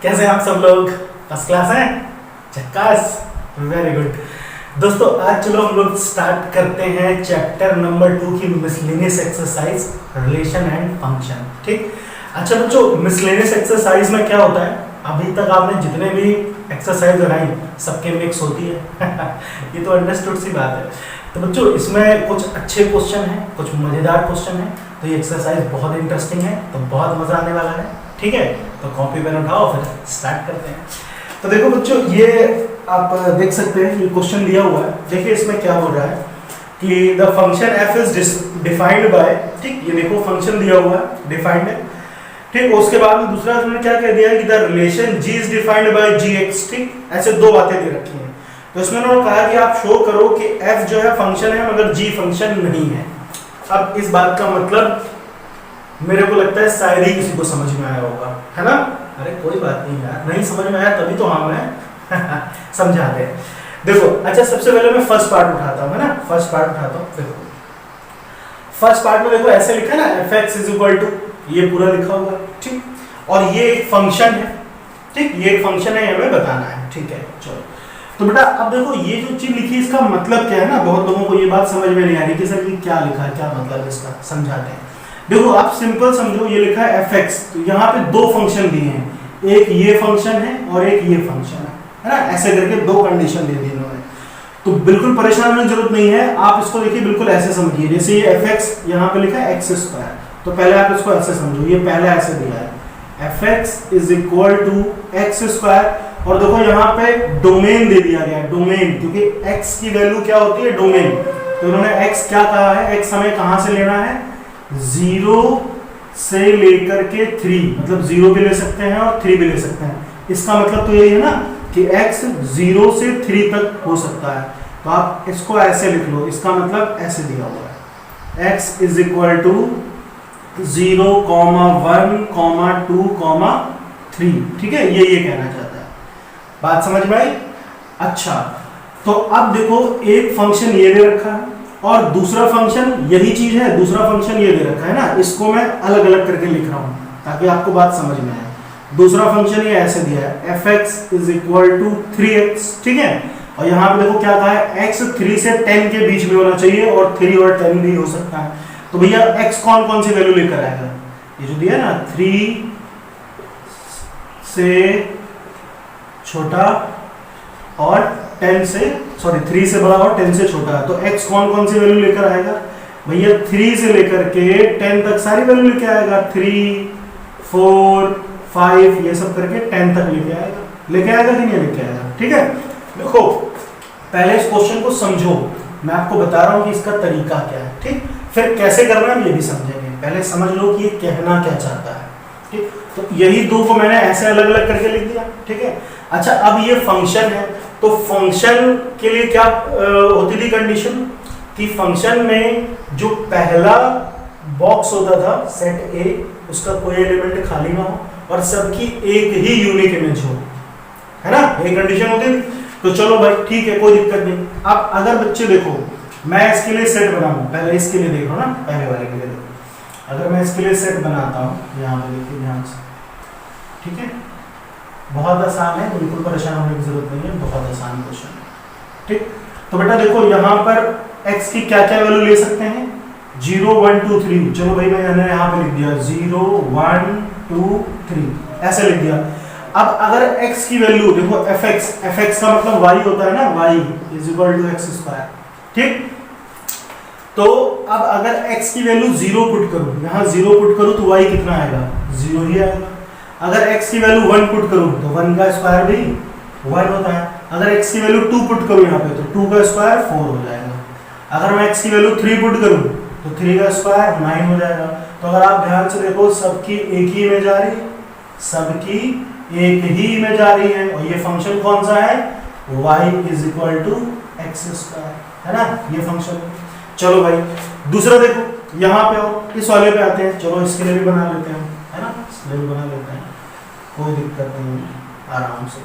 कैसे हैं आप सब लोग? फर्स्ट क्लास हैं? झक्कास, वेरी गुड। दोस्तों आज चलो हम लोग स्टार्ट करते हैं चैप्टर नंबर 2 की miscellaneous exercise relation and function. ठीक। अच्छा बच्चों, मिसलेनियस एक्सरसाइज में क्या होता है? अभी तक आपने जितने भी एक्सरसाइज बनाई सबके मिक्स होती है ये तो अंडरस्टूड सी बात है। तो बच्चों इसमें कुछ अच्छे क्वेश्चन हैं, कुछ मजेदार क्वेश्चन हैं, तो ये एक्सरसाइज बहुत इंटरेस्टिंग है, तो बहुत मजा आने वाला है। ठीक है, तो कॉपी पेन उठाओ, फिर स्टार्ट करते हैं। तो देखो बच्चों, ये आप देख सकते हैं, ये क्वेश्चन दिया हुआ है। देखिए इसमें क्या हो रहा है कि the function f is defined by, ठीक, ये देखो फंक्शन दिया हुआ है, डिफाइंड है, ठीक। उसके बाद में दूसरा उन्होंने क्या कह दिया है कि the relation g is defined by gx, ठीक। ऐसे दो बातें दे रखी हैं। तो इसमें उन्होंने कहा कि आप शो करो कि f जो है फंक्शन है मगर g फंक्शन नहीं है। अब इस बात का मतलब मेरे को लगता है शायद ही किसी को समझ में आया होगा, है ना? अरे कोई बात नहीं यार, नहीं समझ में आया तभी तो हम हैं समझाते हैं। देखो अच्छा, सबसे पहले मैं फर्स्ट पार्ट उठाता हूँ, है ना? फर्स्ट पार्ट उठाता हूँ। देखो फर्स्ट पार्ट में देखो ऐसे लिखा है ना, fx इज इक्वल टू, ये पूरा लिखा हुआ है, ठीक। और ये एक फंक्शन है, ठीक, ये एक फंक्शन है, हमें बताना है, ठीक है। चलो तो बेटा अब देखो ये जो चीज लिखी इसका मतलब क्या है ना, बहुत लोगों को ये बात समझ में नहीं आ रही कि सर ये क्या लिखा है, क्या मतलब है इसका, समझाते हैं। देखो आप सिंपल समझो, ये लिखा है fx, तो यहाँ पे दो फंक्शन दिए हैं, एक ये फंक्शन है और एक ये फंक्शन है ना? ऐसे करके दो कंडीशन दे दी इन्होंने। तो बिल्कुल परेशान होने की जरूरत नहीं है, आप इसको देखिए बिल्कुल ऐसे समझिए, जैसे ये fx यहाँ पे लिखा है x², तो पहले आप इसको ऐसे समझो, ये पहले ऐसे दिया है fx is equal to x², और देखो यहाँ पे डोमेन दे दिया गया है, डोमेन, क्योंकि x की वैल्यू क्या होती है, डोमेन। तो इन्होंने x क्या कहा है, x हमें कहां से लेना है, 0 से लेकर के 3, मतलब 0 भी ले सकते हैं और 3 भी ले सकते हैं। इसका मतलब तो यही है ना कि x 0 से 3 तक हो सकता है। तो आप इसको ऐसे लिख लो, इसका मतलब ऐसे दिया हुआ है, x इज इक्वल टू 0, 1, 2, 3, ठीक है, ये कहना चाहता है। बात समझ में आई? अच्छा तो अब देखो एक फंक्शन ये दे रखा है और दूसरा फंक्शन यही चीज है, दूसरा फंक्शन ये दे रखा है ना, इसको मैं अलग अलग करके लिख रहा हूं ताकि आपको बात समझ में आए। दूसरा फंक्शन ये ऐसे दिया है, fx is equal to 3x, ठीक है। और यहाँ पे देखो क्या कहा है, x 3 से 10 के बीच में होना चाहिए और 3 और 10 भी हो सकता है। तो भैया x कौन कौन सी वैल्यू लेकर आएगा, ये जो दिया ना 3 से छोटा और 10 से, सॉरी 3 से बड़ा और 10 से छोटा है, तो x कौन कौन सी वैल्यू लेकर आएगा भैया, 3 से लेकर के 10 तक सारी वैल्यू लेके आएगा, 3, 4, 5 ये सब करके 10 तक लेके आएगा कि नहीं लेके आएगा, ठीक है। देखो पहले इस क्वेश्चन को समझो, मैं आपको बता रहा हूं कि इसका तरीका क्या है, ठीक। फिर कैसे करना है ये भी समझेंगे, पहले समझ लो कि ये कहना क्या चाहता है, ठीक। तो यही दो को मैंने ऐसे अलग अलग करके लिख दिया, ठीक है। अच्छा अब ये फंक्शन है, तो फंक्शन के लिए क्या होती थी कंडीशन कि फंक्शन में जो पहला बॉक्स होता था सेट ए, उसका कोई एलिमेंट खाली ना हो और सबकी एक ही यूनिक इमेज हो, है ना, ये कंडीशन होती थी। तो चलो भाई ठीक है, कोई दिक्कत नहीं। अब अगर बच्चे देखो मैं इसके लिए सेट बनाऊं, पहले इसके लिए देखो ना, पहले वाले के लिए देखो, अगर मैं इसके लिए सेट बनाता हूं, यहाँ पे देखिए ध्यान से, ठीक है, बहुत आसान है, बिल्कुल परेशान होने की जरूरत नहीं है, बहुत आसान क्वेश्चन है, ठीक। तो बेटा देखो यहाँ पर x की क्या क्या वैल्यू ले सकते हैं, 0, 1, 2, 3, चलो भाई मैंने यहाँ पे लिख दिया 0, 1, 2, 3 ऐसे लिख दिया। अब अगर x की वैल्यू देखो fx का मतलब y होता है ना, y is equal to x², ठीक। तो अब अगर x की वैल्यू 0 पुट करूं, यहाँ 0 पुट करूं तो y कितना आएगा, 0 ही आएगा। अगर x की वैल्यू 1 पुट करूं तो 1 का स्क्वायर भी 1 होता है। अगर x की वैल्यू 2 पुट करूं यहाँ पे तो 2 का स्क्वायर 4 हो जाएगा। अगर मैं x की वैल्यू 3 पुट करूं तो 3 का स्क्वायर 9 हो जाएगा। तो अगर आप ध्यान से देखो सबकी एक ही इमेज आ रही है, सबकी एक ही इमेज आ रही है, और ये फंक्शन कौन सा है, y is equal to x², है ना, ये फंक्शन। चलो भाई दूसरा देखो, यहाँ पे आओ, इस वाले पे आते हैं, चलो इसके लिए भी बना लेते हैं, है ना, इसके लिए भी बना लेते हैं, कोई दिक्कत नहीं है, आराम से,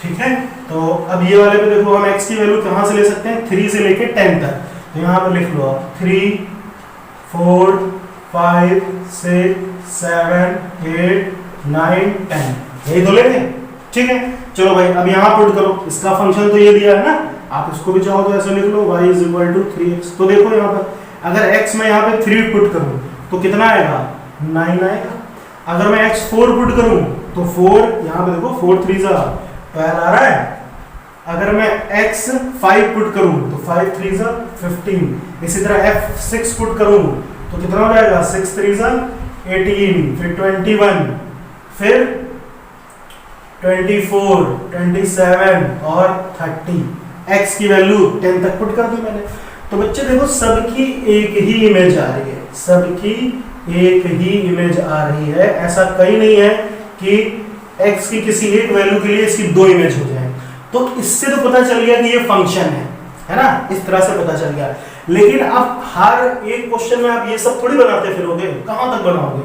ठीक है। तो अब ये वाले पे देखो हम x की वैल्यू कहाँ से ले सकते हैं, 3 से लेके 10 तक, तो यहाँ पे लिख लो आप 3, 4, 5, 6, 7, 8, 9 10 यही तो लेंगे। ठीक है, चलो भाई अब यहाँ पुट करो, इसका फंक्शन तो ये दिया है ना, आप इसको भी चाहो तो ऐसे लिख लो y is equal to 3x। तो देखो यहाँ पर अगर x मैं यहाँ पे 3 पुट करूँ तो कितना आएगा 9 आएगा। अगर मैं x 4 पुट करूँ तो 4, यहाँ पे देखो 4 3 जा 12 आ रहा है। अगर मैं x 5 पुट करूँ तो 5 3 जा 15। इसी तरह f 6 पुट करूँ तो कितना हो जाएगा 6 3 जा 18, फिर 21, फिर 24 27 और 30। x की वैल्यू 10 तक पुट कर दी मैंने। तो बच्चे देखो सबकी एक ही इमेज आ रही है, सबकी एक ही इमेज आ रही है। ऐसा कहीं नहीं है कि x की किसी एक वैल्यू के लिए इसकी दो इमेज हो जाए। तो इससे तो पता चल गया कि ये फंक्शन है ना, इस तरह से पता चल गया। लेकिन अब हर एक क्वेश्चन में आप ये सब थोड़ी बनाते फिरोगे, कहां तक बनाओगे,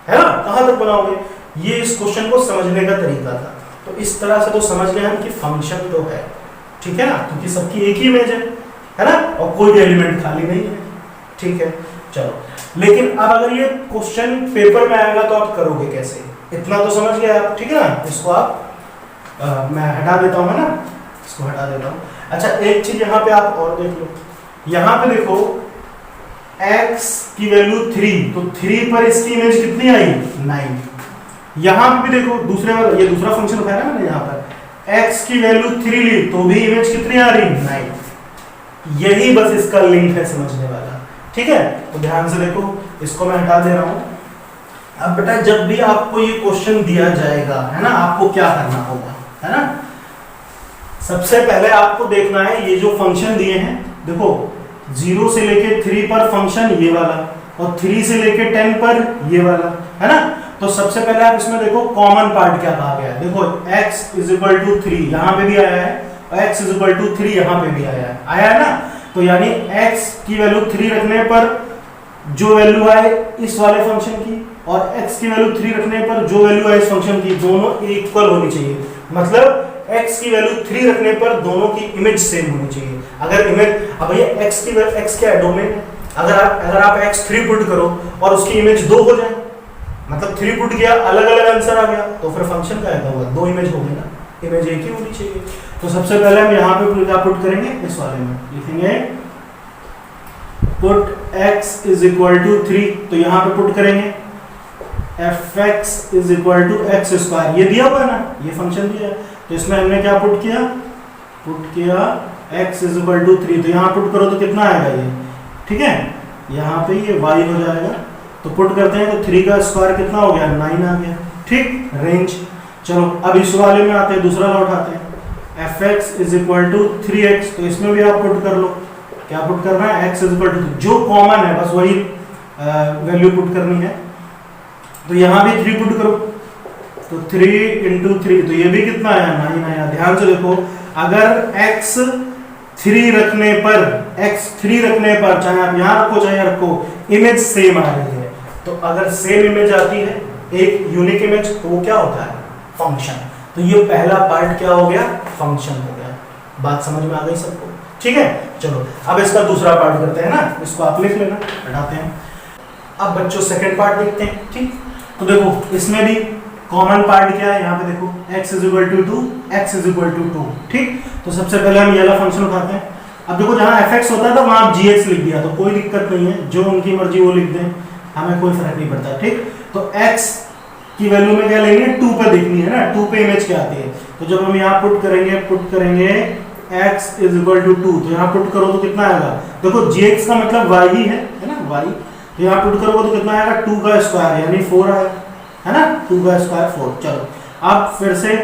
है ना, कहां तक बनाओगे। ये इस क्वेश्चन को समझने का तरीका था। तो इस तरह से तो समझ गए हम कि फंक्शन तो है, ठीक है ना, क्योंकि सबकी एक ही इमेज है ना, और कोई भी एलिमेंट खाली नहीं है। ठीक है, चलो। लेकिन अब अगर ये क्वेश्चन पेपर में आएगा तो आप करोगे कैसे, इतना तो समझ गए आप। ठीक है ना, इसको आप मैं हटा देता हूँ, है ना, इसको हटा देता हूँ। अच्छा एक चीज यहाँ पे आप और देख लो, यहाँ पे देखो x की वैल्यू 3, तो 3 पर इसकी इमेज कितनी आई 9। यहाँ पे भी देखो दूसरे वाला, ये दूसरा फंक्शन उठाया ना मैंने, यहाँ पर x की वैल्यू 3 ली तो भी इमेज कितनी आ रही 9। यही बस इसका लिंक है समझने वाला। ठीक है, तो ध्यान से देखो, इसको मैं हटा दे रहा हूँ। अब बेटा जब भी आपको ये क्वेश्चन दिया जाएगा, है ना, आपको क्या करना होगा, है ना, सबसे पहले आपको देखना है ये जो फंक्शन दिए हैं, देखो 0 से लेके 3 पर फंक्शन ये वाला, और 3 से लेके 10 पर ये वाला, है ना। तो सबसे पहले आप इसमें देखो कॉमन पार्ट क्या कहा गया है। देखो x इज इक्वल टू 3 यहाँ पे भी आया है, और x इज इक्वल टू 3 यहाँ पे भी आया है ना। तो यानी x की वैल्यू 3 रखने पर जो वैल्यू आए इस वाले फंक्शन की, और x की वैल्यू 3 रखने पर जो वैल्यू आए इस फंक्शन की, दोनों इक्वल होनी चाहिए। मतलब x की वैल्यू 3 रखने पर दोनों की इमेज सेम होनी चाहिए। अगर इमेज, अब ये x की x क्या है, डोमेन है। अगर आप x 3 पुट करो और उसकी इमेज 2 हो जाए, मतलब 3 पुट किया अलग अलग आंसर आ गया, तो फिर फंक्शन का क्या होगा, दो इमेज हो गई ना, इमेज एक ही होनी चाहिए। तो सबसे पहले हम यहाँ पे क्या पुट करेंगे, इस वाले में लिखेंगे put x is equal to 3, तो यहाँ पे पुट करेंगे fx is equal to x square, ये दिया हुआ है ना, ये फंक्शन दिया है। तो इसमें हमने क्या पुट किया x इज इक्वल टू 3, तो यहाँ पुट करो तो कितना आएगा ये, ठीक है, यहाँ पे ये y हो जाएगा। तो पुट करते हैं तो 3 का स्क्वायर कितना हो गया 9 आ गया, ठीक, रेंज। चलो अब इस वाले में आते हैं, दूसरा वाला उठाते हैं fx is equal to 3x, तो इसमें भी आप पुट कर लो, क्या पुट करना है, x इज इक्वल टू जो कॉमन है बस वही वैल्यू पुट करनी है। तो यहाँ भी 3 पुट करो, तो 3 इंटू 3, तो ये भी कितना आया 9 आया। ध्यान से देखो, अगर x 3 रखने पर चाहे आप यहाँ रखो चाहे यहाँ रखो, इमेज सेम आ रही है। तो अगर सेम इमेज आती है, एक यूनिक इमेज, तो वो क्या होता है, फंक्शन। तो ये पहला पार्ट क्या हो गया, फंक्शन हो गया। बात समझ में आ गई सबको, ठीक है। चलो अब इसका दूसरा पार्ट करते हैं ना, इसको आप लिख लेना, हटाते हैं। अब बच्चों सेकंड पार्ट देखते हैं, ठीक। तो देखो इसमें भी कॉमन पार्ट क्या है, यहाँ पे देखो x is equal to 2, x is equal to 2, ठीक। तो सबसे पहले हम ये वाला फंक्शन उठाते हैं। अब देखो जहाँ fx होता था वहाँ आप gx लिख दिया, तो कोई दिक्कत नहीं है, जो उनकी मर्जी वो लिख दें, हमें कोई फर्क नहीं पड़ता, ठीक। तो x की वैल्यू में क्या लेंगे, 2 पर देखनी है ना, 2 पे इमेज क्या आती है। तो जब हम यहाँ पुट करेंगे x इज इक्वल टू 2, तो यहाँ पुट करो तो कितना आएगा, देखो gx का मतलब y ही है ना, y। तो यहाँ पुट करोगे तो कितना आएगा, 2 का स्क्वायर यानी 4 आएगा, है ना, 2 का स्क्वायर 4। चलो अब फिर से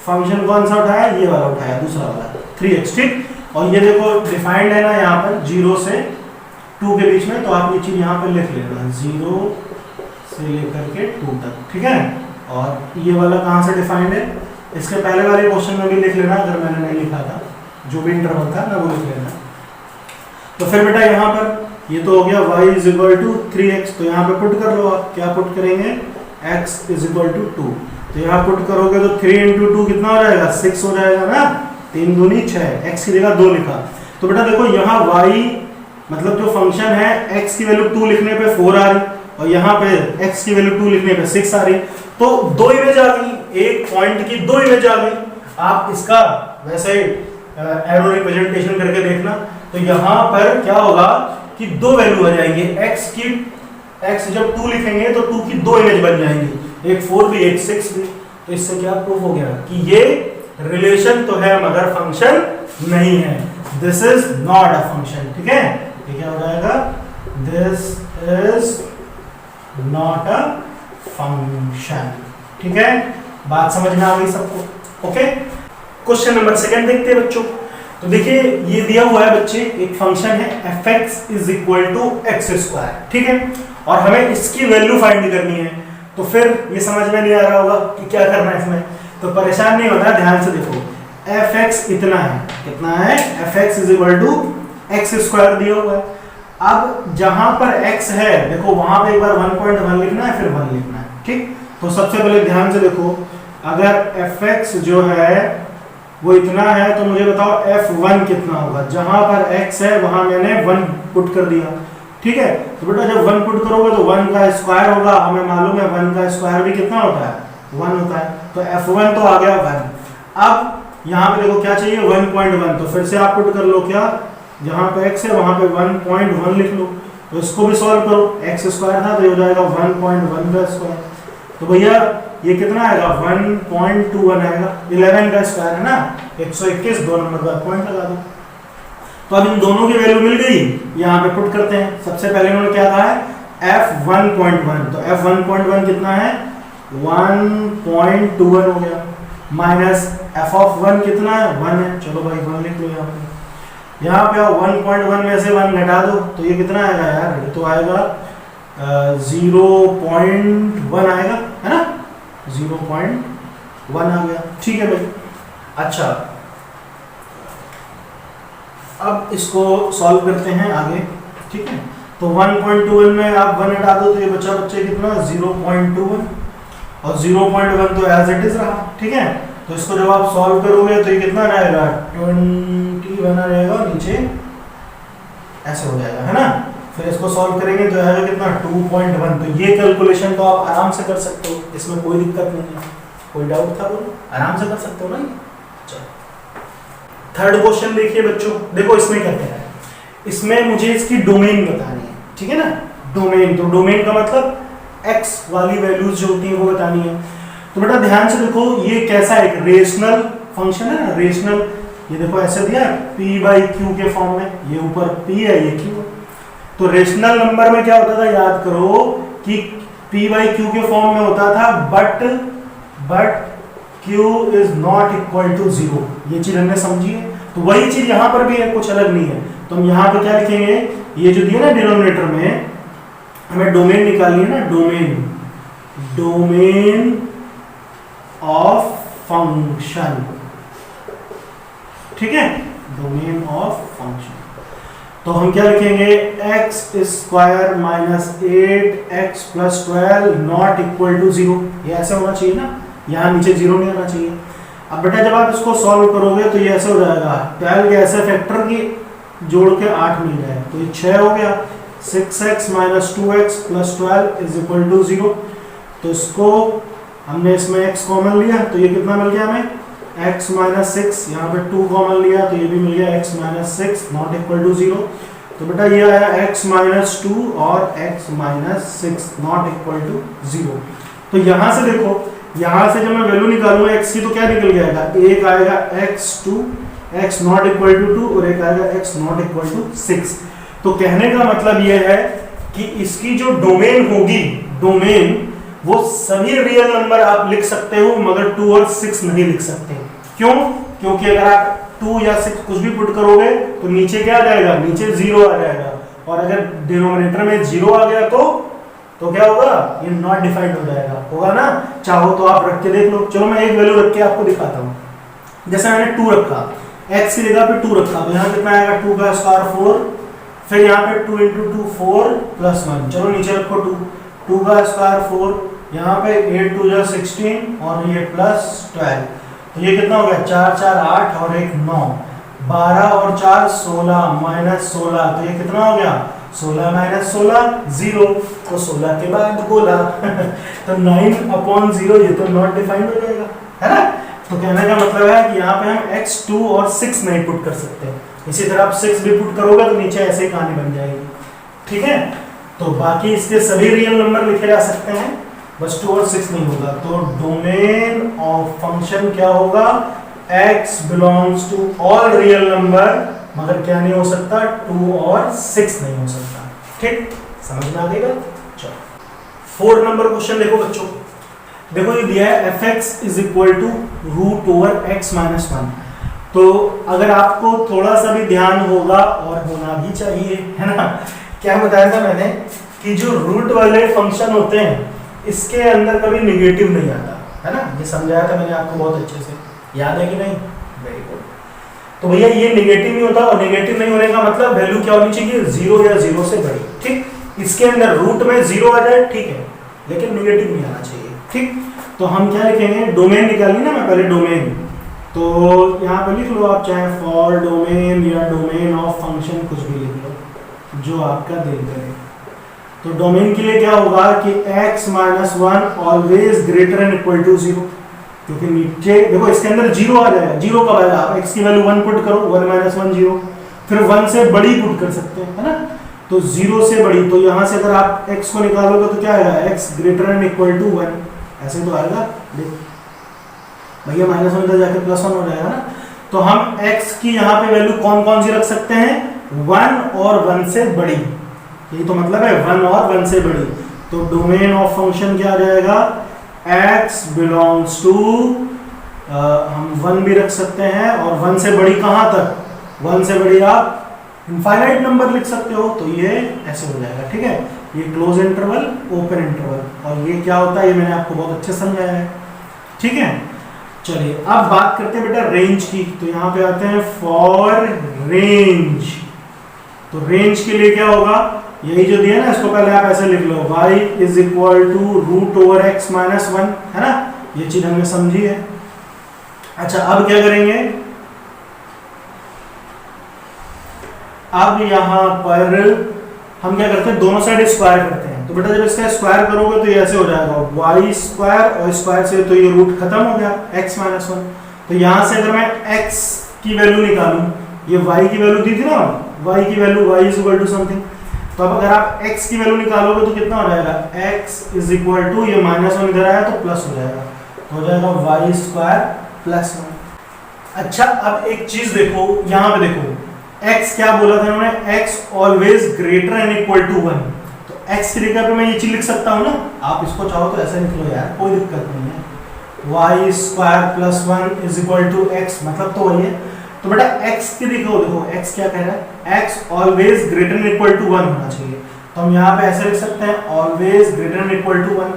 फंक्शन कौन सा उठाया, ये वाला उठाया, दूसरा वाला 3x, ठीक। और ये देखो डिफाइंड है ना यहाँ पर 0 से 2 के बीच में, तो आप ये चीज यहाँ पर लिख लेना 0 से लेकर के 2 तक, ठीक है। और ये वाला कहाँ से डिफाइंड है, इसके पहले वाले क्वेश्चन में भी लिख लेना, अगर मैंने नहीं लिखा था, जो भी इंटरवल था ना वो लिख लेना। तो फिर बेटा यहाँ पर ये तो हो गया y is equal to 3x, तो यहाँ पे पुट कर लो आप, क्या पुट करेंगे, x इज इक्वल टू 2, तो यहाँ पुट करोगे तो 3 इंटू 2 कितना हो जाएगा, 6 हो जाएगा ना, 3 दूनी 6, x की जगह 2 लिखा। तो बेटा देखो यहाँ y मतलब जो फंक्शन है x की वैल्यू 2 लिखने पे 4 आ रही, और यहाँ पे x की वैल्यू 2 लिखने पे 6 आ रही। तो दो इमेज आ गई, एक पॉइंट की दो इमेज आ गई। आप इसका वैसे एरो रिप्रेजेंटेशन करके देखना, तो यहां पर क्या होगा कि दो वैल्यू आ जाएंगे, x जब 2 लिखेंगे तो 2 की दो इमेज बन जाएंगी, एक 4 भी एक 6 भी। तो इससे क्या प्रूफ हो गया कि ये रिलेशन तो है मगर फंक्शन नहीं है, this is not a function. ठीक है, ये क्या हो जाएगा, this is not a function. ठीक है, बात समझ में आ गई सबको? ओके, क्वेश्चन नंबर सेकंड देखते हैं बच्चों। तो देखिए ये दिया हुआ है बच्चे, एक फंक्शन है fx is equal to x square. ठीक है, और हमें इसकी वैल्यू फाइंड करनी है। तो फिर ये समझ में नहीं आ रहा होगा कि क्या करना है इसमें, तो परेशान नहीं होना, ध्यान से देखो। fx इतना है, कितना है, fx is equal to x square दिया हुआ है। अब जहां पर x है देखो वहां पे एक बार 1.1 लिखना है, फिर 1 लिखना है। ठीक, तो सबसे पहले ध्यान से देखो, अगर fx जो है वो इतना है तो मुझे बताओ f1 कितना होगा। जहां पर x है वहां मैंने 1 पुट कर दिया। ठीक है, तो बेटा जब 1 पुट करोगे तो 1 का स्क्वायर होगा, हमें मालूम है 1 का स्क्वायर भी कितना होता है, 1 होता है। तो f1 तो आ गया 1। अब यहाँ पे देखो क्या चाहिए, 1.1, तो फिर से आप पुट कर लो, क्या जहां पे x है वहां पे 1.1 लिख लो। तो इसको भी सॉल्व करो, x स्क्वायर था तो ये हो जाएगा 1.1 का स्क्वायर। तो भैया ये कितना आएगा, 1.21 आएगा, 11 का स्क्वायर है ना, 121, 2 नंबर का पॉइंट लगा दो। तो अब इन दोनों की वैल्यू मिल गई, यहाँ पे पुट करते हैं। सबसे पहले इन्होंने क्या कहा है, f1.1, तो f1.1 कितना है, 1.21 हो गया, माइनस f(1) कितना है, 1 है। चलो भाई 1 लिख लो यहाँ पे। यहाँ पे 1.1 में से 1 घटा दो तो ये कितना आएगा यार, ये तो आएगा 0.1 आएगा, है ना, 0.1 आ गया। ठीक है भाई, अच्छा अब इसको सॉल्व करते हैं आगे। ठीक है, तो 1.21 में आप 1 हटा दो तो ये बच्चा कितना, 0.21, और 0.1 तो एज इट इज रहा। ठीक है, तो इसको जब आप सॉल्व करोगे तो ये कितना आएगा, 21 आ जाएगा, नीचे ऐसे हो जाएगा, है ना। फिर इसको सॉल्व करेंगे तो आएगा कितना, 2.1। तो ये कैलकुलेशन तो आप आराम से कर सकते हो, इसमें कोई दिक्कत नहीं है। कोई डाउट था बोलो, आराम से कर सकते हो ना। चलो थर्ड क्वेश्चन देखिए बच्चों, देखो इसमें क्या कह रहा है, इसमें मुझे इसकी डोमेन बतानी है। ठीक है ना, डोमेन, तो डोमेन का मतलब x वाली वैल्यूज जो होती हैं वो बतानी है। तो बेटा ध्यान से देखो, ये कैसा एक रेशनल फंक्शन है ना, रेशनल। ये देखो ऐसे दिया p/q के फॉर्म में, ये ऊपर p है ये q है। तो रेशनल नंबर में क्या होता था, याद करो कि p/q के फॉर्म में होता था but q is not equal to 0। ये चीज हमने समझी है, तो वही चीज यहां पर भी है, कुछ अलग नहीं है। तो हम यहां पे क्या लिखेंगे, ये जो दिया ना डिनोमिनेटर में, हमें डोमेन निकालनी है ना, डोमेन ऑफ फंक्शन। ठीक है, डोमेन ऑफ फंक्शन। तो हम क्या लिखेंगे, x square minus 8x plus 12 not equal to 0। ये ऐसे होना चाहिए ना, यहाँ नीचे 0 नहीं आना चाहिए। अब बेटा जब आप इसको सॉल्व करोगे तो ये ऐसे हो जाएगा, 12 के ऐसे फैक्टर की जोड़ के 8 मिल गया, तो ये 6 हो गया। 6x minus 2x plus 12 is equal to 0। तो इसको हमने इसमें x कॉमन लिया तो ये कितना मिल गया हमें, x माइनस 6, यहाँ पे 2 कॉमन लिया तो ये भी मिल गया x minus 6 not equal to 0। तो बेटा ये आया x माइनस 2 और x minus 6 not equal to 0। तो यहाँ से देखो, यहाँ से जब मैं वैल्यू निकालूंगा x की तो क्या निकल जाएगा, एक आएगा x नॉट इक्वल टू 2 और एक आएगा x नॉट इक्वल टू 6। तो कहने का मतलब ये है कि इसकी जो डोमेन होगी, डोमेन वो सभी रियल नंबर आप लिख सकते हो मगर 2 और 6 नहीं लिख सकते। क्यों? क्योंकि अगर आप 2 या 6 कुछ भी पुट करोगे तो नीचे क्या आ जाएगा, नीचे 0 आ जाएगा, और अगर डिनोमिनेटर में 0 आ गया तो क्या होगा, ये नॉट डिफाइंड हो जाएगा, होगा ना। चाहो तो आप रख के देख लो। चलो मैं एक वैल्यू रख के आपको दिखाता हूँ। जैसे मैंने 2 रखा, x की जगह पे 2 रखा, तो यहाँ कितना आएगा, 2 का स्क्वायर 4, फिर यहाँ पे 2 × 2 4 प्लस 1। चलो नीचे रखो 2 का स्क्वायर 4, यहाँ पे 8 × 2 = 16 और ये प्लस 12। तो ये कितना हो गया, 4 4 8 और 1 9, 12 और 4 16 माइनस 16, तो ये कितना हो गया 16 माइनस 16 0, तो 16 के बाद गोला तो 9/0 ये तो नॉट डिफाइंड हो जाएगा, है ना। तो कहने का मतलब है कि यहाँ पे हम x 2 और 6 नहीं पुट कर सकते। इसी तरह आप 6 भी पुट करोगे तो नीचे ऐसे ही कहानी बन जाएगी, ठीक है। तो बाकी इसके सभी रियल नंबर लिखे जा सकते हैं, बस 2 और 6 नहीं होगा। तो डोमेन ऑफ फंक्शन क्या होगा, x belongs to all real number, मगर क्या नहीं हो सकता, 2 और 6 नहीं हो सकता। ठीक, समझ में आ गएगा। चलो 4 नंबर क्वेश्चन देखो बच्चों, देखो ये दिया है fx is equal to root over x minus 1। तो अगर आपको थोड़ा सा भी ध्यान होगा, और होना भी चाहिए, है ना, क्या बताया था मैंने कि जो रूट वाले फंक्शन होते हैं इसके अंदर कभी निगेटिव नहीं आता, है ना। ये समझाया था मैंने आपको बहुत अच्छे से, याद है कि नहीं, वेरी गुड। तो भैया ये निगेटिव नहीं होता, और निगेटिव नहीं होने का मतलब वैल्यू क्या होनी चाहिए, 0 या 0 से बड़ी। ठीक, इसके अंदर रूट में 0 आ जाए ठीक है, लेकिन निगेटिव नहीं आना चाहिए। ठीक, तो हम क्या लिखेंगे, डोमेन निकालनी ना मैं पहले डोमेन, तो यहाँ पे लिख लो आप, चाहे फॉर डोमेन या डोमेन ऑफ फंक्शन, कुछ भी लिख लो जो आपका दिल करे। तो डोमेन के लिए क्या होगा कि x minus 1 always greater and equal to 0, क्योंकि नीचे देखो इसके अंदर 0 आ जाएगा। 0 कब आएगा, आप x की वैल्यू 1 पुट करो, 1 माइनस 1 0, फिर 1 से बड़ी पुट कर सकते हैं, है ना। तो 0 से बड़ी, तो यहाँ से अगर आप x को निकालोगे तो क्या आएगा, x greater and equal to 1, ऐसे तो आएगा। भैया माइनस 1 जाके प्लस 1 हो जाएगा ना। तो हम x की यहाँ पे वैल्यू कौन कौन सी रख सकते हैं, 1 और 1 से बड़ी, यही तो मतलब है 1 और 1 से बड़ी। तो डोमेन ऑफ फंक्शन क्या आ जाएगा, x बिलोंग्स टू, हम 1 भी रख सकते हैं, और 1 से बड़ी कहां तक, 1 से बड़ी आप इनफाइनाइट नंबर लिख सकते हो। तो ये ऐसे हो जाएगा, ठीक है। ये क्लोज इंटरवल, ओपन इंटरवल, और ये क्या होता है ये मैंने आपको बहुत अच्छे समझाया है, ठीक है। चलिए अब बात करते हैं बेटा रेंज की। तो यहाँ पे आते हैं फॉर रेंज। तो रेंज के लिए क्या होगा, यही जो दिया ना, इसको पहले आप ऐसे लिख लो, y is equal to root over x minus 1, है ना, ये चीज हमने समझी है। अच्छा अब क्या करेंगे, अब यहां पर हम क्या करते हैं, दोनों साइड स्क्वायर करते हैं। तो बेटा जब इसका स्क्वायर करोगे तो ये ऐसे हो जाएगा, y स्क्वायर, और स्क्वायर से तो ये रूट खत्म हो गया, x माइनस 1। तो यहां से अगर मैं x की वैल्यू निकालूं, ये y की वैल्यू दी थी ना, y की value y is equal to something, तो अब अगर आप x की वैल्यू निकालोगे तो कितना हो जाएगा, x इज इक्वल टू, ये माइनस 1 इधर आया तो प्लस हो जाएगा, तो हो जाएगा y स्क्वायर प्लस 1। अच्छा अब एक चीज देखो, यहाँ पे देखो x क्या बोला था उन्होंने, x always greater and equal to 1। तो x की जगह पे मैं ये चीज लिख सकता हूँ ना, आप इसको चाहो तो ऐसे लिख लो यार, कोई दिक्कत नहीं है, y square plus 1 is equal to x, मतलब तो वही है। तो बेटा x की देखो, x क्या कह रहा है, x always greater and equal to 1 होना चाहिए। तो हम यहाँ पे ऐसे लिख सकते हैं, always greater and equal to 1,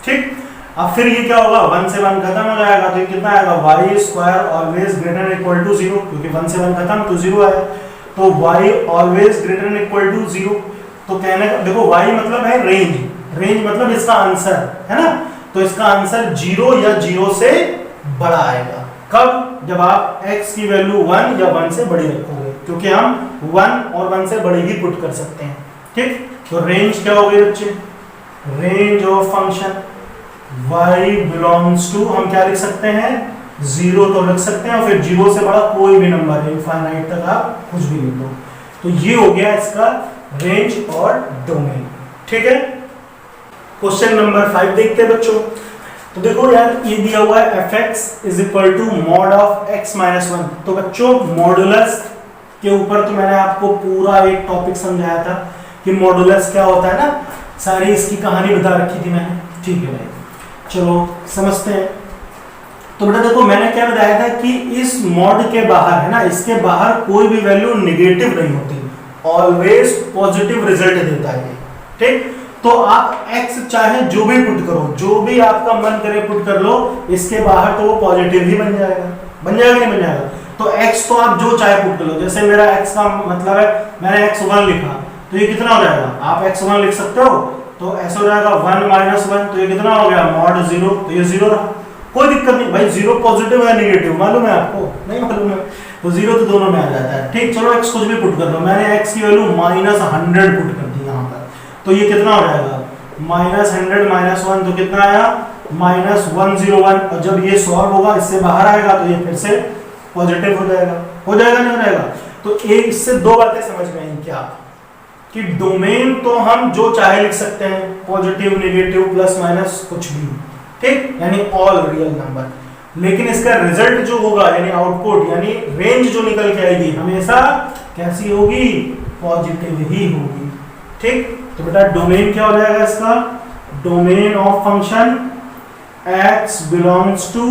ठीक। अब फिर ये क्या होगा, 1 से 1 खत्म हो जाएगा, तो ये कितना आएगा, y square always greater and equal to 0, क्योंकि 1 से 1 खत्म तो 0 आया, तो y always greater and equal to 0। तो कहने का देखो y मतलब है रेंज, रेंज मतलब इसका आंसर, है ना। तो इसका आंसर 0 या 0 से बड़ा आएगा, कब, जब आप x की वैल्यू 1 या 1 से बड़ी रखोगे, क्योंकि हम 1 और 1 से बड़ी भी पुट कर सकते हैं, ठीक। तो रेंज क्या हो गई बच्चे, range of function y belongs to, हम क्या लिख सकते हैं, 0 तो लिख सकते हैं, और फिर 0 से बड़ा कोई भी नंबर, इनफाइनाइट तक आप कुछ भी लिख दो। तो ये हो गया इसका रेंज और डोमेन, ठीक है। क्वेश्चन नंबर 5 देखते हैं बच्चों। तो देखो यार ये दिया हुआ है fx is equal to mod of x minus 1। तो बच्चों मॉडुलस के ऊपर तो मैंने आपको पूरा एक टॉपिक समझाया था कि मॉडुलस क्या होता है ना, सारी इसकी कहानी बता रखी थी मैंने, ठीक है भाई। चलो समझते हैं। तो बेटा देखो मैंने क्या बताया था कि इस मॉड के बाहर, है ना, इसके बाहर कोई भी वैल्यू नेगेटिव नहीं होती, ऑलवेज पॉजिटिव रिजल्ट देता है, ठीक। तो आप x चाहे जो भी पुट करो, जो भी आपका मन करे पुट कर लो, इसके बाहर तो वो पॉजिटिव ही बन जाएगा, बन जाएगा नहीं बन जाएगा। तो x तो आप जो चाहे पुट कर लो, जैसे मेरा x का मतलब है मैंने x1 लिखा, तो ये कितना हो जाएगा, आप x1 लिख सकते हो, तो ऐसा हो जाएगा 1 माइनस 1, तो ये कितना हो गया, मॉड 0, तो ये 0 रहा, कोई दिक्कत नहीं भाई। 0 पॉजिटिव है नेगेटिव मालूम है आपको, नहीं मालूम है, तो 0 तो दोनों में आ जाता है, ठीक। चलो x कुछ भी पुट कर लो, मैंने x की वैल्यू -100 पुट कर तो ये कितना हो जाएगा -100 -1 तो कितना आया -101। और जब ये सॉल्व होगा इससे बाहर आएगा तो ये फिर से पॉजिटिव हो जाएगा नहीं हो जाएगा। तो एक इससे दो बातें समझ में आई क्या, कि डोमेन तो हम जो चाहे लिख सकते हैं, पॉजिटिव नेगेटिव प्लस माइनस कुछ भी, ठीक, यानी ऑल रियल नंबर। लेकिन इसका रिजल्ट जो होगा यानी आउटपुट यानी रेंज जो निकल के आएगी हमेशा कैसी होगी, पॉजिटिव ही होगी, ठीक। तो बेटा डोमेन क्या हो जाएगा इसका, domain of function x belongs to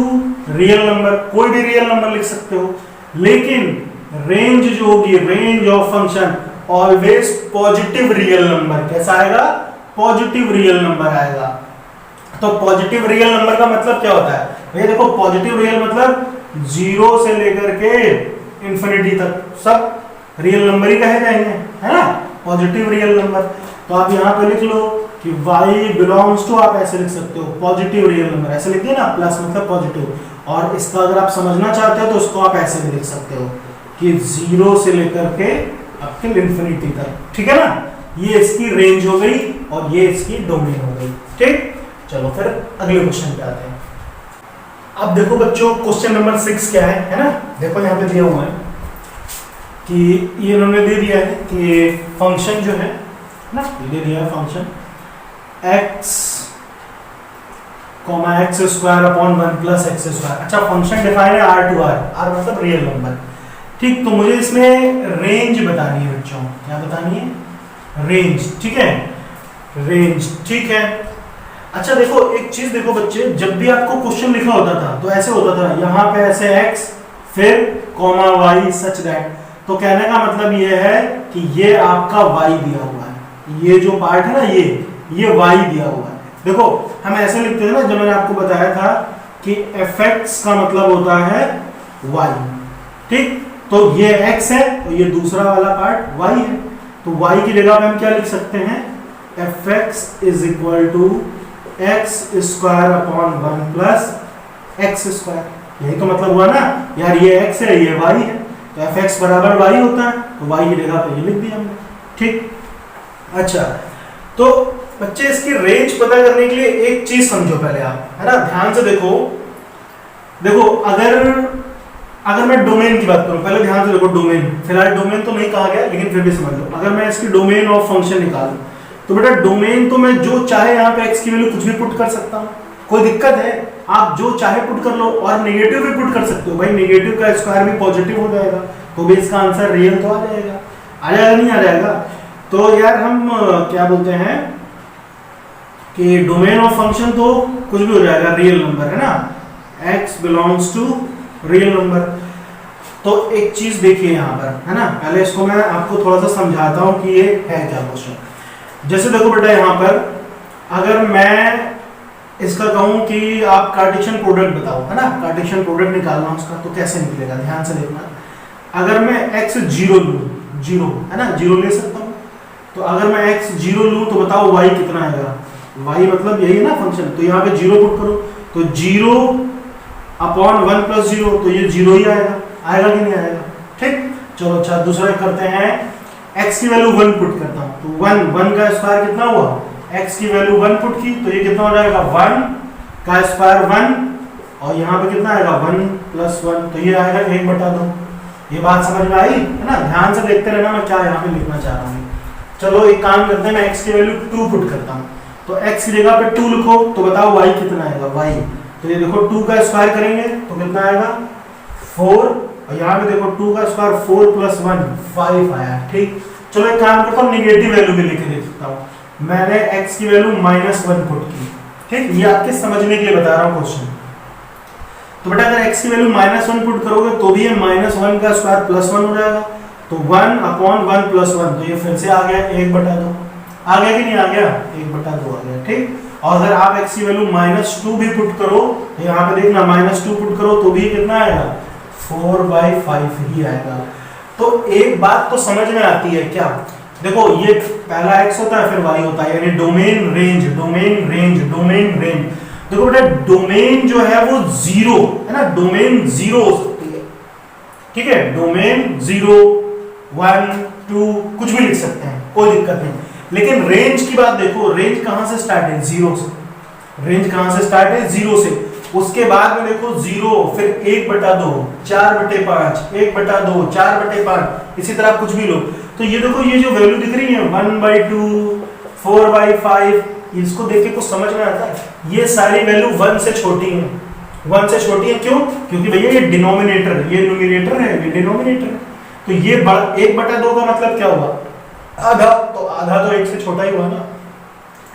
real number, कोई भी रियल नंबर लिख सकते हो, लेकिन रेंज जो होगी, range of function always positive real number, कैसा आएगा, पॉजिटिव रियल नंबर आएगा। तो पॉजिटिव रियल नंबर का मतलब क्या होता है भैया, देखो पॉजिटिव रियल मतलब 0 से लेकर के इंफिनिटी तक सब रियल नंबर ही कहे जाएंगे, है ना, पॉजिटिव रियल नंबर। तो आप यहाँ पे लिख लो कि y बिलोंग्स टू, आप ऐसे लिख सकते हो पॉजिटिव रियल नंबर, ऐसे लिख दिए ना, प्लस मतलब पॉजिटिव। और इसका अगर आप समझना चाहते हो तो उसको आप ऐसे भी लिख सकते हो कि 0 से लेकर के अब टिल इंफिनिटी तक, ठीक है ना। ये इसकी रेंज हो गई और ये इसकी डोमेन हो गई, ठीक। चलो फिर अगले क्वेश्चन पे आते हैं। अब देखो बच्चों क्वेश्चन नंबर 6 क्या है ना, देखो यहाँ पे दिया हुआ है कि ये इन्होंने दे दिया है कि फंक्शन जो है ना, ये दे दिया है function x x² upon 1 plus x²। अच्छा फंक्शन डिफाइन है r टू r मतलब रियल नंबर, ठीक। तो मुझे इसमें रेंज बतानी है बच्चों, क्या बतानी है, रेंज, ठीक है, रेंज, ठीक है। अच्छा देखो एक चीज देखो बच्चे, जब भी आपको क्वेश्चन लिखा होता था तो ऐसे होता था, यहाँ पे ऐसे x फिर कॉमा y सच दैट, तो कहने का मतलब ये है कि ये आपका y दिया हुआ है, ये जो पार्ट है ना ये y दिया हुआ है। देखो हम ऐसे लिखते थे ना, जब मैंने आपको बताया था कि fx का मतलब होता है y, ठीक। तो ये x है तो ये दूसरा वाला पार्ट y है, तो y की जगह पे हम क्या लिख सकते हैं, fx is equal to x² upon 1 plus x²। यही तो मतलब हुआ ना यार, ये x है ये y है, तो fx बराबर y होता है, तो y की जगह पे ये लिख दिया हमने, ठीक। अच्छा तो बच्चे इसकी रेंज पता करने के लिए एक चीज समझो पहले आप, है ना, ध्यान से देखो। देखो अगर मैं डोमेन की बात करूं, पहले ध्यान से देखो डोमेन, फिलहाल डोमेन तो नहीं कहा गया लेकिन फिर भी समझ लो। अगर मैं इसकी डोमेन ऑफ फंक्शन निकालूं तो बेटा डोमेन तो मैं जो चाहे यहाँ पे x की वैल्यू कुछ भी पुट कर सकता हूँ, कोई दिक्कत है, आप जो चाहे पुट कर लो, और नेगेटिव भी पुट कर सकते हो भाई, नेगेटिव का स्क्वायर भी पॉजिटिव हो जाएगा, तो भी इसका आंसर रियल तो आ जाएगा नहीं आ जाएगा। तो यार हम क्या बोलते हैं कि डोमेन ऑफ फंक्शन तो कुछ भी हो जाएगा, रियल नंबर है ना, x belongs to real number. तो एक चीज देखिए यहाँ पर, है ना, पहले इसको मैं आपको थोड़ा सा समझाता हूँ कि ये है क्या क्वेश्चन। जैसे देखो बेटा यहाँ पर अगर मैं इसका कहूँ कि आप कार्टेशियन प्रोडक्ट बताओ, है ना, कार्टेशियन प्रोडक्ट निकालना उसका, तो कैसे निकलेगा, ध्यान से देखना। अगर मैं x 0 लूँ, 0 है ना, 0 ले सकता हूँ, तो अगर मैं x 0 लूँ तो बताओ y कितना आएगा, y मतलब यही है ना फंक्शन, तो यहाँ पे 0 पुट करो, तो 0 अपॉन 1 प्लस 0, तो ये 0 ही आएगा कि नहीं आएगा, ठीक। चलो अच्छा दूसरा करते हैं, x की वैल्यू 1 पुट करता हूँ, तो 1 का स्क्वायर कितना हुआ, x की वैल्यू 1 पुट की, तो ये कितना हो जाएगा 1 का स्क्वायर 1, और यहाँ पे कितना आएगा 1 प्लस 1, तो ये आएगा 1/2। ये बात समझ में आई है ना, ध्यान से देखते रहना मैं क्या यहाँ पे लिखना चाह रहा हूँ। चलो एक काम करते हैं, मैं x की वैल्यू 2 पुट करता हूँ, तो x की जगह पे 2 लिखो, तो बताओ y कितना आएगा, y, तो ये देखो 2 का स्क्वायर करेंगे तो कितना आएगा 4, और यहाँ पे देखो 2 का स्क्वायर 4 प्लस 1 5 आया, ठीक। चलो एक काम करता हूँ, निगेटिव वैल्यू भी लेके देख सकता हूँ, मैंने x की वैल्यू -1 पुट की, ठीक, ये आपके समझने के लिए बता रहा हूँ क्वेश्चन। तो बेटा अगर x की वैल्यू -1 पुट करोगे तो भी ये -1 का स्क्वायर +1 हो जाएगा, तो 1 अपॉन 1 प्लस 1, तो ये फिर से आ गया 1/2, आ गया कि नहीं आ गया, 1/2 आ गया, ठीक। और अगर आप x की वैल्यू -2 भी पुट करो, तो यहाँ पे देखना -2 पुट करो तो भी कितना आएगा 4/5 ही आएगा। तो एक बात तो समझ में आती है क्या, देखो ये पहला x होता है फिर y होता है, यानी domain range, domain range, domain range. देखो बेटा डोमेन जो है वो 0 है ना, डोमेन 0 हो सकती है, ठीक है, डोमेन 0 1 2 कुछ भी लिख सकते हैं, कोई दिक्कत नहीं। लेकिन रेंज की बात देखो, रेंज कहां से स्टार्ट है, जीरो से। रेंज कहां से स्टार्ट है, जीरो से। उसके बाद में देखो जीरो, फिर 1/2, 4/5, 1/2, 4/5, इसी तरह कुछ भी लो। तो ये देखो, ये जो वैल्यू दिख रही है 1/2, 4/5, इसको देख के कुछ समझ में आता है, ये सारी वैल्यू 1 से छोटी है। 1 से छोटी है क्यों? क्योंकि भैया ये डिनोमिनेटर, ये न्यूमरेटर है, ये डिनोमिनेटर है। तो ये 1/2 का मतलब क्या हुआ, आधा। तो आधा तो 1 से छोटा ही हुआ ना।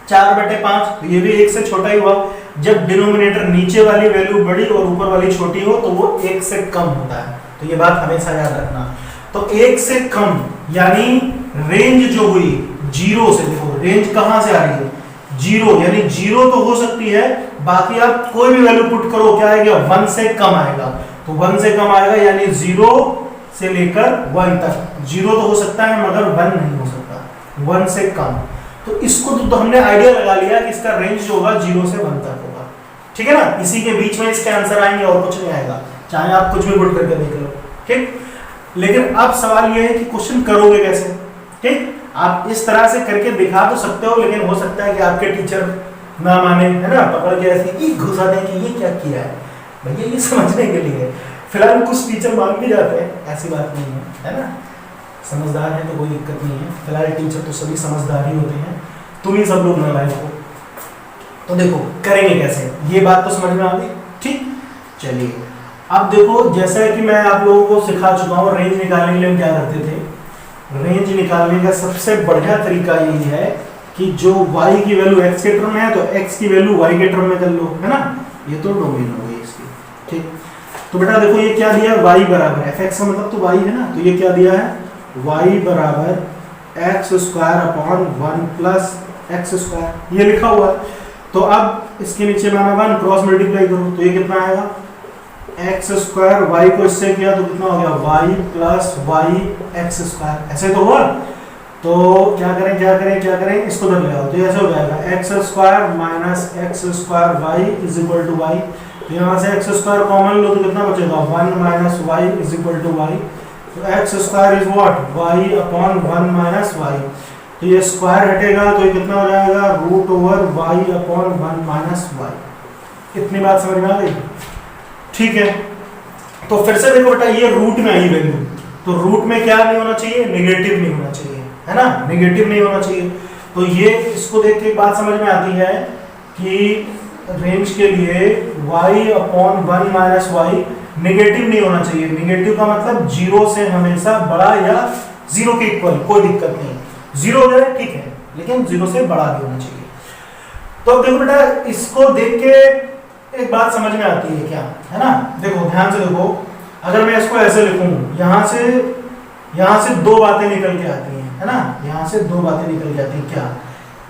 4/5, तो ये भी 1 से छोटा ही हुआ। जब डिनोमिनेटर नीचे वाली वैल्यू बड़ी और ऊपर वाली छोटी हो तो वो 1 से कम होता है। तो ये बात हमेशा याद रखना। तो 1 से कम यानी रेंज जो हुई जीरो से, देखो रेंज कहां से आ रही है, जीरो, यानी जीरो तो हो सकती है, बाकी आप कोई भी वैल्यू पुट करो क्या आएगा, 1 से कम आएगा। तो 1 से कम आएगा यानी 0 से लेकर 1 तक। 0 तो हो सकता है मगर 1 नहीं हो सकता, 1 से कम। तो इसको तो हमने आइडिया लगा लिया कि इसका रेंज जो होगा 0 से 1 तक होगा, ठीक है ना। इसी के बीच में इसके आंसर आएंगे और कुछ नहीं आएगा, चाहे आप कुछ भी पुट करके देख लो, ठीक। लेकिन अब सवाल यह है कि क्वेश्चन करोगे कैसे, ठीक। आप इस तरह से करके दिखा तो सकते हो, लेकिन हो सकता है कि आपके टीचर ना माने, है ना, पकड़ के ऐसे घुसा दें कि ये क्या किया है भैया, ये समझने के लिए। फिलहाल कुछ टीचर मान भी जाते हैं, ऐसी बात नहीं है, है ना, समझदार है तो कोई दिक्कत नहीं है। फिलहाल टीचर तो सभी समझदार ही होते हैं, तुम ही सब लोग नालायक हो। तो देखो करेंगे कैसे, ये बात तो समझ में आ गई, ठीक। चलिए अब देखो, जैसा कि मैं आप लोगों को सिखा चुका हूँ, रेंज निकालने के लिए हम क्या करते थे। रेंज निकालने का सबसे बढ़िया तरीका यही है कि जो y की वैल्यू x के टर्म में है तो x की वैल्यू y के टर्म में कर लो, है ना। ये तो डोमेन हो गई इसकी, ठीक। तो बेटा देखो ये क्या दिया, y बराबर fx का मतलब तो y है ना, तो ये क्या दिया है, y बराबर x² + 1 + x², ये लिखा हुआ है। तो अब इसके नीचे माना 1 क्रॉस मल्टीप्लाई करो तो ये कितना आएगा, x², y को इससे किया तो कितना हो गया, y + y x², ऐसे तो हुआ। तो क्या करें, इसको धर ले आओ, तो ऐसे हो जाएगा x² - x²y = y। तो यहाँ से x² कॉमन लो तो कितना बचेगा, 1 - y = y। तो x² is what, y/1 - y। तो ये स्क्वायर हटेगा तो ये कितना हो जाएगा, √y/1 - y। इतनी बात समझ में आ गई, ठीक है। तो फिर से देखो बेटा, ये रूट में आई वैल्यू, तो रूट में क्या नहीं होना चाहिए, नेगेटिव नहीं होना चाहिए, है ना, नेगेटिव नहीं होना चाहिए। तो ये इसको देख के एक बात समझ में आती है कि रेंज के लिए y/1 - y नेगेटिव नहीं होना चाहिए। नेगेटिव का मतलब 0 से हमेशा बड़ा या 0 के इक्वल, कोई दिक्कत नहीं, 0 हो जाए ठीक है, लेकिन 0 से बड़ा भी होना चाहिए। तो देखो बेटा, इसको देख के एक बात समझ में आती है क्या, है ना। देखो ध्यान से देखो, अगर मैं इसको ऐसे लिखूं, यहाँ से दो बातें निकल के आती हैं, है ना, यहाँ से दो बातें निकल के आती हैं क्या।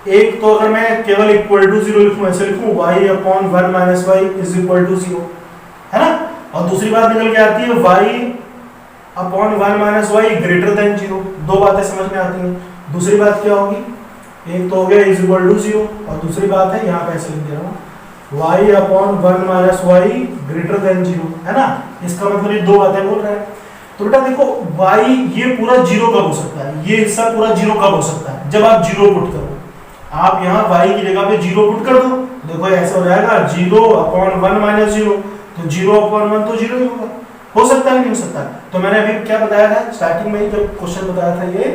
एक तो अगर मैं केवल =0 लिखूं, ऐसे लिखूं y/1 - y = 0, है ना। और दूसरी बात निकल के आती है y/1 - y > 0। दो बातें समझ में आती हैं। दूसरी बात क्या होगी, एक तो हो गया = 0 और दूसरी बात है यहाँ पे ऐसे लिख दे रहा हूँ y/1 - y > 0, है ना। इसका मतलब ये दो बातें बोल रहा है। तो बेटा देखो y ये पूरा 0 कब हो सकता है, ये हिस्सा पूरा 0 कब हो सकता है, जब आप 0 पुट करो। आप यहाँ y की जगह पे 0 पुट कर दो, देखो ऐसा हो जाएगा 0/1 - 0, तो 0/1 तो 0 ही होगा। हो सकता है नहीं हो सकता। तो मैंने अभी क्या बताया था स्टार्टिंग में ही जब क्वेश्चन बताया था ये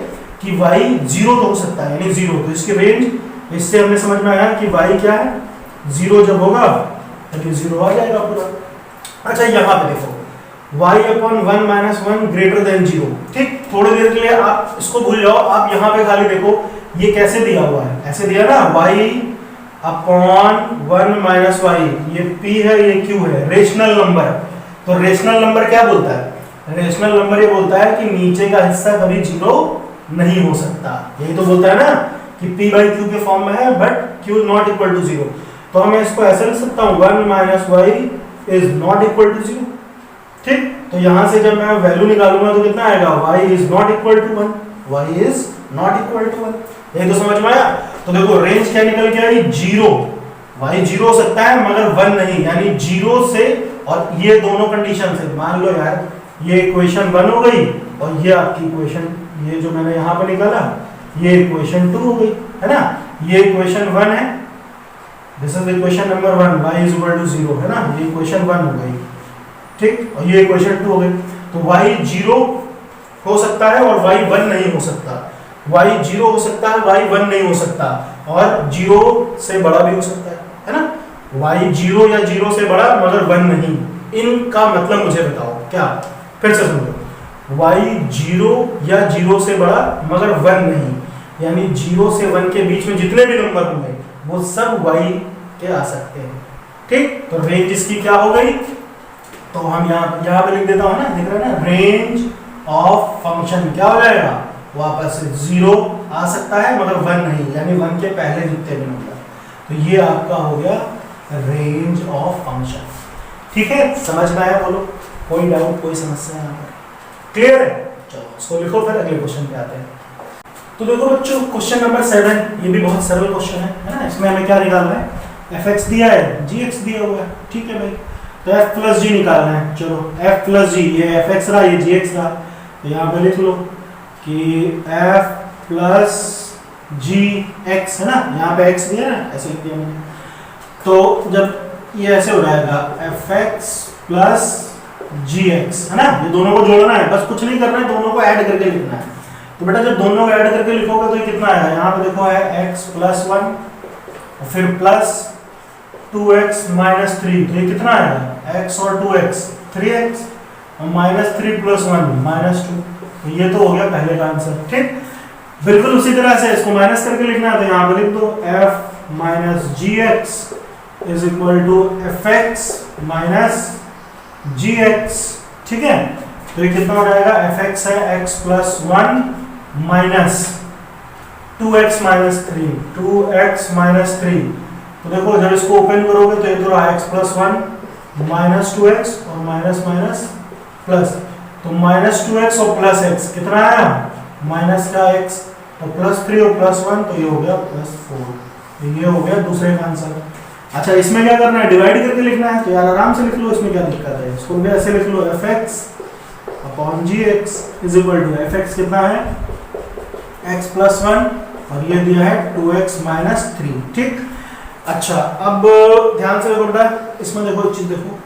कि y 0 तो हो सकता है, यानी 0, तो इसकी रेंज, इससे हमने समझ में आया कि y क्या है, 0 जब होगा तो 0 आ जाएगा पूरा। अच्छा यहाँ पे देखो y/1 - 1 > 0, ठीक। थोड़ी देर के लिए आप इसको भूल जाओ, आप यहाँ पे खाली देखो ये कैसे दिया हुआ है, ऐसे दिया ना y/1 - y, ये p है ये q है, रेशनल नंबर। तो रेशनल नंबर क्या बोलता है, रेशनल नंबर ये बोलता है कि नीचे का हिस्सा कभी 0 नहीं हो सकता। यही तो बोलता है ना कि p/q के फॉर्म में है बट q ≠ 0। तो मैं इसको ऐसे लिख सकता हूँ 1 - y ≠ 0, ठीक। तो यहां से जब मैं वैल्यू निकालूंगा तो कितना आएगा, y ≠ 1, y ≠ 1। ये तो समझ में आया। तो देखो रेंज क्या निकल के आई, 0, y 0 हो सकता है मगर 1 नहीं, यानी 0 से, और ये दोनों कंडीशन से, मान लो यार ये इक्वेशन 1 हो गई और ये आपकी इक्वेशन, ये जो मैंने यहाँ पे निकाला ये इक्वेशन 2 हो गई, है ना। ये इक्वेशन 1 है, this is equation number 1, y is equal to 0, है ना। ये इक्वेशन 1 हो गई, ठीक। और ये इक्वेशन 2 हो गई। तो y 0 हो सकता है और y 1 नहीं हो सकता। y 0 हो सकता है, y 1 नहीं हो सकता, और 0 से बड़ा भी हो सकता है ना। y 0 या 0 से बड़ा मगर 1 नहीं, इनका मतलब मुझे बताओ क्या। फिर से सुनो, y 0 या 0 से बड़ा मगर 1 नहीं, यानी 0 से 1 के बीच में जितने भी नंबर होंगे वो सब y के आ सकते हैं, ठीक। तो रेंज इसकी क्या हो गई, तो हम यहाँ पे लिख देता हूँ ना, दिख रहा है ना, रेंज ऑफ फंक्शन क्या हो जाएगा, वापस से 0 आ सकता है मगर 1 नहीं, यानी 1 के पहले जितने भी नंबर। तो ये आपका हो गया रेंज ऑफ फंक्शन, ठीक है। समझ में आया, बोलो कोई डाउट, कोई समस्या यहाँ पर, क्लियर है। चलो इसको लिखो, फिर अगले क्वेश्चन पे आते हैं। तो देखो बच्चों, क्वेश्चन नंबर 7, ये भी बहुत सरल क्वेश्चन है ना। इसमें हमें क्या निकालना है, fx दिया है, gx दिया हुआ है, ठीक है भाई। तो f प्लस जी निकालना है। चलो f प्लस जी, ये fx रहा, ये gx रहा, तो यहाँ पे लिख लो कि f प्लस gx, है ना। यहाँ पे x दिया ना, ऐसे लिख दिया मैंने। तो जब ये ऐसे हो जाएगा fx प्लस gx, है ना, ये दोनों को जोड़ना है, बस कुछ नहीं करना है, दोनों को ऐड करके लिखना है। तो बेटा जब दोनों को ऐड करके लिखोगे तो ये कितना आएगा, यहाँ पे देखो है x प्लस 1 और फिर प्लस 2x माइनस 3, तो ये कितना आएगा, x और 2x 3x और माइनस 3 प्लस 1 माइनस 2, तो ये तो हो गया पहले का आंसर, ठीक। बिल्कुल उसी तरह से इसको माइनस करके लिखना है, तो यहाँ पे लिख दो f minus gx is equal to fx minus gx, ठीक है। तो ये कितना हो जाएगा, fx है x plus 1 minus 2x minus 3, 2x minus 3। तो देखो जब इसको ओपन करोगे तो ये तो रहा x प्लस 1 माइनस 2x और माइनस माइनस प्लस, तो माइनस 2x और प्लस x कितना आया, माइनस का x, तो प्लस 3 और प्लस 1, तो ये हो गया प्लस 4, तो ये हो गया दूसरे का आंसर। अच्छा इसमें क्या करना है, डिवाइड करके लिखना है, तो यार आराम से लिख लो, इसमें क्या दिक्कत है, इसको भी ऐसे लिख लो, fx upon gx is equal to fx कितना है, x प्लस 1 और ये दिया है 2x माइनस 3, ठीक। अच्छा अब ध्यान से देखो बेटा, इसमें देखो एक चीज देखो,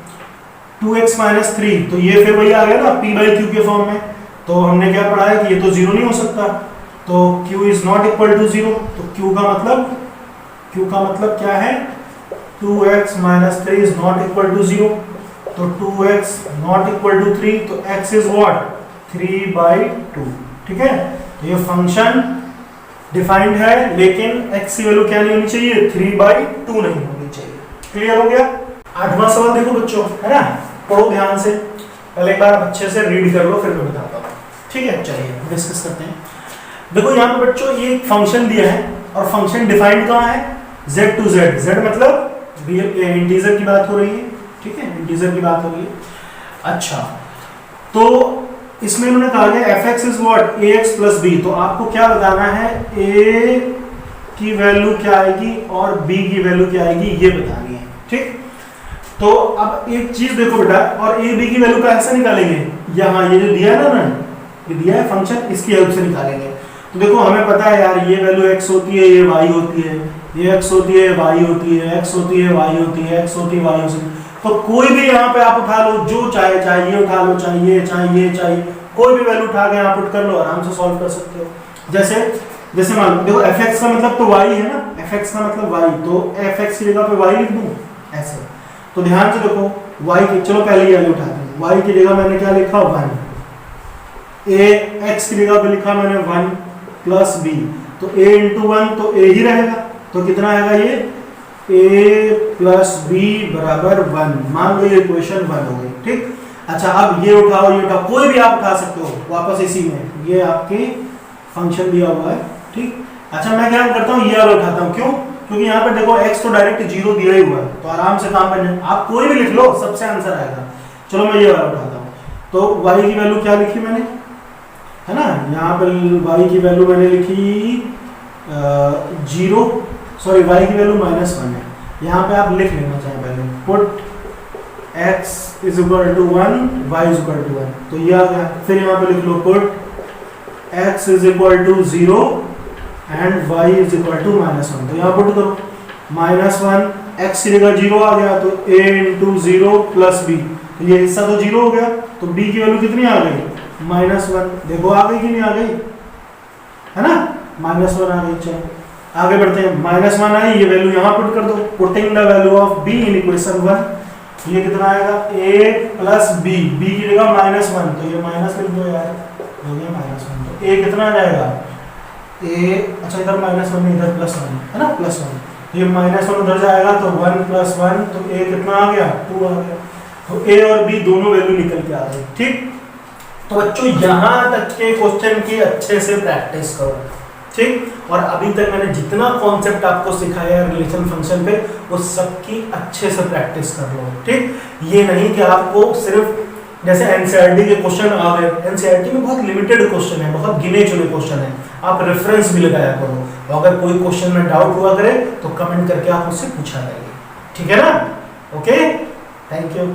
2x माइनस 3, तो ये फिर वही आ गया ना p बाई क्यू के फॉर्म में। तो हमने क्या पढ़ा है कि ये तो 0 नहीं हो सकता, तो q is not equal to 0, तो q का मतलब क्या है, 2x minus 3 is not equal to 0, तो 2x नॉट इक्वल टू 3, तो x इज व्हाट, 3/2, ठीक है। तो ये फंक्शन डिफाइंड है, लेकिन x की वैल्यू क्या नहीं होनी चाहिए, 3/2 नहीं होनी चाहिए। क्लियर हो गया। 8वां सवाल देखो बच्चों, है ना, पढ़ो ध्यान से, पहले एक बार अच्छे से रीड कर लो फिर मैं बताता हूँ, ठीक है। चलिए डिस्कस करते हैं। देखो यहाँ पे बच्चों ये फंक्शन दिया है और फंक्शन डिफाइंड कहाँ है, z टू z, z मतलब रियल इंटीजर की बात हो रही है, ठीक है, इंटीजर की बात हो रही है। अच्छा तो इसमें इन्होंने कहा है fx is what, ax plus b, तो आपको क्या बताना है, a की वैल्यू क्या आएगी और b की वैल्यू क्या आएगी, ये बतानी है, ठीक। तो अब एक चीज देखो बेटा, और a b की वैल्यू कैसे निकालेंगे, यहाँ ये जो दिया है ना, ये दिया है फंक्शन, इसकी हेल्प से निकालेंगे। तो देखो हमें पता है यार, ये वैल्यू x होती है, ये y होती है, ये x होती है, y होती है, x होती है, y होती है, x होती है, y होती है। तो कोई भी यहाँ पे आप उठा लो, जो चाहे, चाहे ये उठा लो, चाहे ये, चाहे ये, चाहे कोई भी वैल्यू उठा के यहाँ पुट कर लो, आराम से सॉल्व कर सकते हो। जैसे मान लो देखो fx का मतलब तो y है ना, fx का मतलब y, तो fx की जगह पे y लिख दूं ऐसे। तो ध्यान से देखो y की, चलो पहले ये वैल्यू उठाते हैं, y की जगह मैंने क्या लिखा, 1, a x की जगह पे लिखा मैंने 1 प्लस b, तो a इंटू 1 तो a ही रहेगा, तो कितना आएगा ये, a प्लस b बराबर 1, मान लो ये इक्वेशन 1 हो गई, ठीक। अच्छा अब ये उठाओ, ये उठाओ, कोई भी आप उठा सकते हो वापस इसी में, ये आपके फंक्शन दिया हुआ है, ठीक। अच्छा मैं क्या करता हूँ, ये वाला उठाता हूँ, क्यों, क्योंकि यहाँ पर देखो x तो डायरेक्ट 0 दिया ही हुआ है, तो आराम से काम बन जाए, आप कोई भी लिख लो सबसे आंसर आएगा। चलो मैं ये वाला उठाता हूँ, तो y की वैल्यू क्या लिखी मैंने, है ना, यहाँ पर y की वैल्यू मैंने लिखी 0, सॉरी y की वैल्यू -1 है, यहाँ पे आप लिख लेना चाहे पहले, put x is equal to 1, y is equal to 1, तो ये आ गया। फिर यहाँ पे लिख लो put x is equal to 0, and y is equal to -1। तो यहाँ पुट करो -1 x की जगह 0 आ गया तो a इंटू 0 प्लस b, तो ये हिस्सा तो 0 हो गया, तो b की वैल्यू कितनी आ गई -1। देखो आ गई कि नहीं आ गई, है ना, -1 आ गई। चलो आगे बढ़ते हैं, -1 आई, ये वैल्यू यहाँ पुट कर दो, putting the value of b in equation 1, ये कितना आएगा a प्लस b, b की जगह -1, तो ये माइनस लिख दो यार, हो गया -1, तो a कितना आ जाएगा a, अच्छा इधर -1 नहीं इधर +1 है ना, +1, तो ये -1 उधर जाएगा तो 1 + 1, तो a कितना आ गया 2 आ गया, तो a और b दोनों वैल्यू निकल के आ गई। ठीक, तो बच्चों यहाँ तक के क्वेश्चन की अच्छे से प्रैक्टिस करो। ठीक, और अभी तक मैंने जितना कॉन्सेप्ट आपको सिखाया है रिलेशन फंक्शन पे, वो सबकी अच्छे से प्रैक्टिस कर लो। ठीक, ये नहीं कि आपको सिर्फ जैसे एनसीईआरटी के क्वेश्चन आ गए, एनसीईआरटी में बहुत लिमिटेड क्वेश्चन है, बहुत गिने चुने क्वेश्चन है, आप रेफरेंस भी लगाया करो, अगर कोई क्वेश्चन में डाउट हुआ करे तो कमेंट करके आप मुझसे पूछा करिए। ठीक है ना, ओके, थैंक यू।